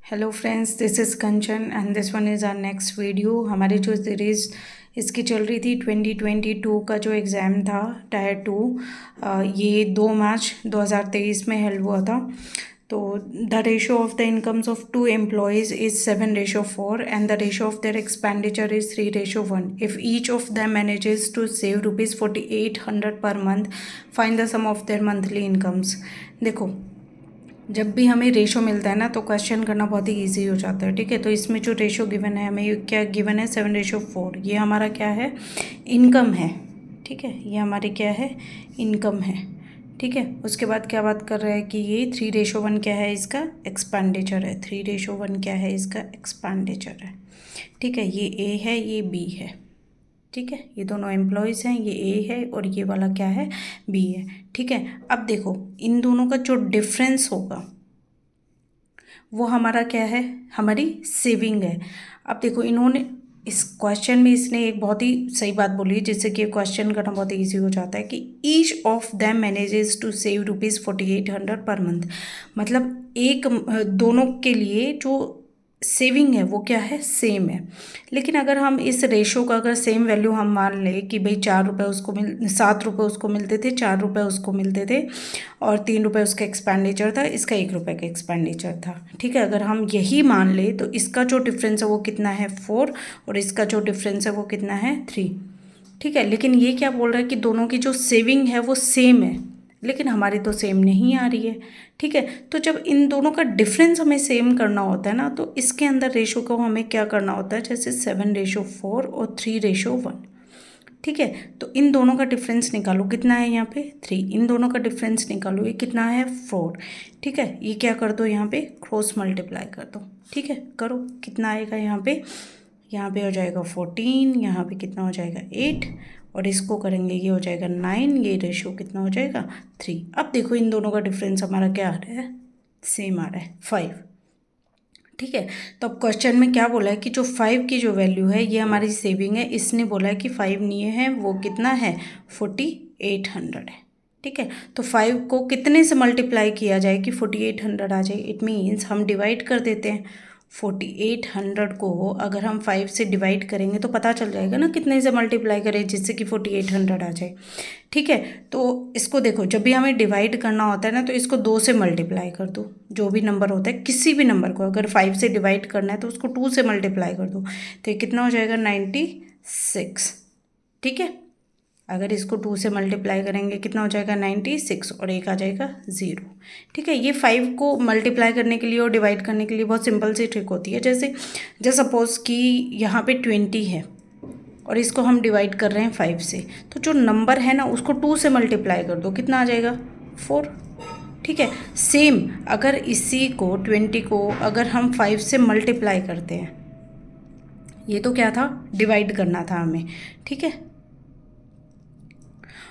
Hello friends, this is Kanchan and this one is our next video. हमारी जो series इसकी चल रही थी 2022 का जो एग्ज़ाम था टायर 2, ये 2 मार्च 2023 में हेल्ड हुआ था। तो the ratio of the incomes of two employees is 7:4 and the ratio of their expenditure is 3:1। If each of them manages to save ₹4800 per month, find the sum of their monthly incomes. देखो, जब भी हमें ratio मिलता है ना तो question करना बहुत ही इजी हो जाता है। ठीक है, तो इसमें जो रेशो गिवन है, हमें क्या गिवन है 7:4। ये हमारा क्या है, इनकम है। ठीक है, ये हमारी क्या है, इनकम है। ठीक है, उसके बाद क्या बात कर रहा है कि ये 3:1 क्या है, इसका एक्सपेंडिचर है। 3:1 क्या है, इसका एक्सपेंडिचर है। ठीक है, ये ए है, ये बी है। ठीक है, ये दोनों एम्प्लॉयज़ हैं, ये ए है और ये वाला क्या है, बी है। ठीक है, अब देखो इन दोनों का जो डिफरेंस होगा वो हमारा क्या है, हमारी सेविंग है। अब देखो इन्होंने इस क्वेश्चन में इसने एक बहुत ही सही बात बोली जिससे कि क्वेश्चन करना बहुत ईजी हो जाता है कि each of them manages to save ₹4800 per month. मतलब एक दोनों के लिए जो सेविंग है वो क्या है, सेम है। लेकिन अगर हम इस रेशो का अगर सेम वैल्यू हम मान लें कि भाई 7 रुपये उसको मिलते थे, 4 रुपये उसको मिलते थे और 3 रुपये उसका एक्सपेंडिचर था, इसका 1 रुपये का एक्सपेंडिचर था। ठीक है, अगर हम यही मान लें तो इसका जो डिफरेंस है वो कितना है, 4, और इसका जो डिफरेंस है वो कितना है, 3। ठीक है, लेकिन ये क्या बोल रहा है कि दोनों की जो सेविंग है वो सेम है, लेकिन हमारी तो सेम नहीं आ रही है। ठीक है, तो जब इन दोनों का डिफरेंस हमें सेम करना होता है ना, तो इसके अंदर रेशो को हमें क्या करना होता है, जैसे 7:4 और 3:1। ठीक है, तो इन दोनों का डिफरेंस निकालो, कितना है यहाँ पे 3। इन दोनों का डिफरेंस निकालो, ये कितना है 4। ठीक है, ये क्या कर दो, यहाँ पे क्रॉस मल्टीप्लाई कर दो। ठीक है, करो, कितना आएगा यहाँ पे हो जाएगा 14, यहाँ पे कितना हो जाएगा 8, और इसको करेंगे ये हो जाएगा 9, ये रेशो कितना हो जाएगा 3। अब देखो इन दोनों का डिफरेंस हमारा क्या आ रहा है, सेम आ रहा है 5। ठीक है, तो अब क्वेश्चन में क्या बोला है कि जो 5 की जो वैल्यू है ये हमारी सेविंग है। इसने बोला है कि 5 नहीं है, वो कितना है 4800 है। ठीक है, तो 5 को कितने से मल्टीप्लाई किया जाए कि 4800 आ जाए। इट मीन्स हम डिवाइड कर देते हैं 4800 को। अगर हम 5 से डिवाइड करेंगे तो पता चल जाएगा ना कितने से मल्टीप्लाई करें जिससे कि 4800 आ जाए। ठीक है, तो इसको देखो, जब भी हमें डिवाइड करना होता है ना तो इसको 2 से मल्टीप्लाई कर दो। जो भी नंबर होता है, किसी भी नंबर को अगर 5 से डिवाइड करना है तो उसको 2 से मल्टीप्लाई कर दो, तो ये कितना हो जाएगा 96। ठीक है, अगर इसको 2 से मल्टीप्लाई करेंगे कितना हो जाएगा 96, और एक आ जाएगा 0। ठीक है, ये 5 को मल्टीप्लाई करने के लिए और डिवाइड करने के लिए बहुत सिंपल सी ट्रिक होती है। जैसे सपोज़ कि यहाँ पे 20 है और इसको हम डिवाइड कर रहे हैं 5 से, तो जो नंबर है ना उसको 2 से मल्टीप्लाई कर दो, कितना आ जाएगा 4। ठीक है, सेम अगर इसी को 20 को अगर हम 5 से मल्टीप्लाई करते हैं, ये तो क्या था, डिवाइड करना था हमें। ठीक है,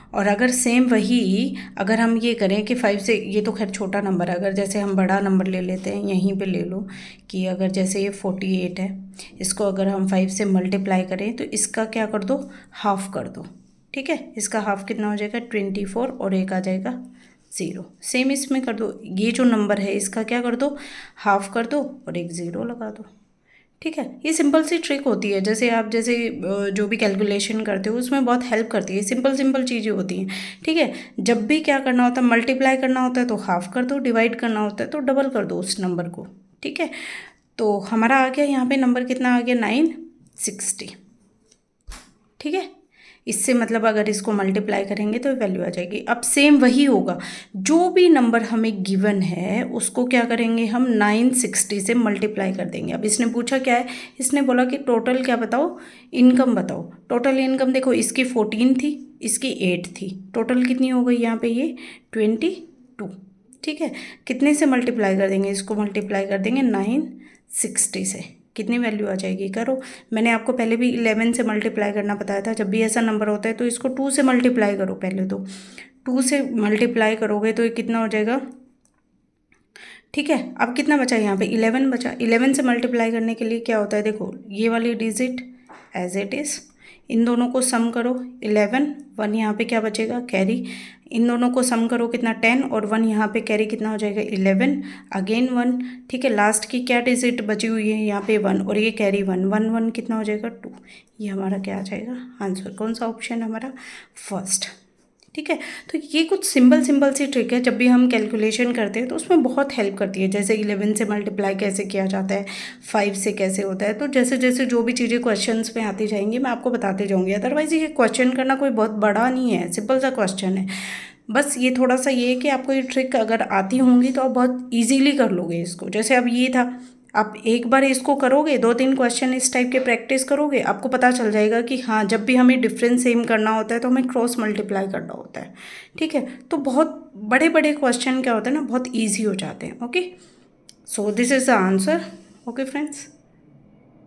और अगर सेम वही अगर हम ये करें कि 5 से, ये तो खैर छोटा नंबर है, अगर जैसे हम बड़ा नंबर ले लेते हैं, यहीं पे ले लो कि अगर जैसे ये 48 है, इसको अगर हम 5 से मल्टीप्लाई करें तो इसका क्या कर दो, हाफ कर दो। ठीक है, इसका हाफ कितना हो जाएगा 24, और एक आ जाएगा 0। सेम इसमें कर दो, ये जो नंबर है इसका क्या कर दो, हाफ कर दो और एक 0 लगा दो। ठीक है, ये सिंपल सी ट्रिक होती है। जैसे आप जो भी कैलकुलेशन करते हो उसमें बहुत हेल्प करती है, सिंपल सिंपल चीज़ें होती हैं। ठीक है, जब भी क्या करना होता है, मल्टीप्लाई करना होता है तो हाफ कर दो, डिवाइड करना होता है तो डबल कर दो उस नंबर को। ठीक है, तो हमारा आ गया यहाँ पे नंबर कितना आ गया 960। ठीक है, इससे मतलब अगर इसको मल्टीप्लाई करेंगे तो वैल्यू आ जाएगी। अब सेम वही होगा, जो भी नंबर हमें गिवन है उसको क्या करेंगे हम 960 से मल्टीप्लाई कर देंगे। अब इसने पूछा क्या है, इसने बोला कि टोटल क्या बताओ, इनकम बताओ। टोटल इनकम देखो, इसकी 14 थी, इसकी 8 थी, टोटल कितनी हो गई यहाँ पे ये 22। ठीक है, कितने से मल्टीप्लाई कर देंगे, इसको मल्टीप्लाई कर देंगे 960 से, कितनी वैल्यू आ जाएगी, करो। मैंने आपको पहले भी 11 से मल्टीप्लाई करना बताया था। जब भी ऐसा नंबर होता है तो इसको 2 से मल्टीप्लाई करो, पहले तो 2 से मल्टीप्लाई करोगे तो ये कितना हो जाएगा। ठीक है, अब कितना बचा यहाँ पे 11 बचा। 11 से मल्टीप्लाई करने के लिए क्या होता है, देखो ये वाली डिजिट एज इट इज़, इन दोनों को सम करो 11, 1 यहाँ पे क्या बचेगा कैरी, इन दोनों को सम करो कितना 10 और 1 यहाँ पे कैरी कितना हो जाएगा 11, अगेन 1, ठीक है। लास्ट की क्या डिजिट बची हुई है यहाँ पे 1 और ये कैरी 1, 1 1 कितना हो जाएगा 2, ये हमारा क्या आ जाएगा आंसर। कौन सा ऑप्शन है हमारा फर्स्ट, ठीक है। तो ये कुछ सिंपल सी ट्रिक है, जब भी हम कैलकुलेशन करते हैं तो उसमें बहुत हेल्प करती है। जैसे 11 से मल्टीप्लाई कैसे किया जाता है, 5 से कैसे होता है, तो जैसे जैसे जो भी चीज़ें क्वेश्चंस में आती जाएंगी मैं आपको बताते जाऊँगी। अदरवाइज़ ये क्वेश्चन करना कोई बहुत बड़ा नहीं है, सिंपल सा क्वेश्चन है। बस ये थोड़ा सा ये है कि आपको ये ट्रिक अगर आती होंगी तो आप बहुत ईजीली कर लोगे इसको। जैसे अब ये था, आप एक बार इसको करोगे, 2-3 क्वेश्चन इस टाइप के प्रैक्टिस करोगे, आपको पता चल जाएगा कि हाँ जब भी हमें डिफरेंस सेम करना होता है तो हमें क्रॉस मल्टीप्लाई करना होता है, ठीक है। तो बहुत बड़े बड़े क्वेश्चन क्या होते हैं ना, बहुत ईजी हो जाते हैं। Okay, so this is the answer. Okay friends.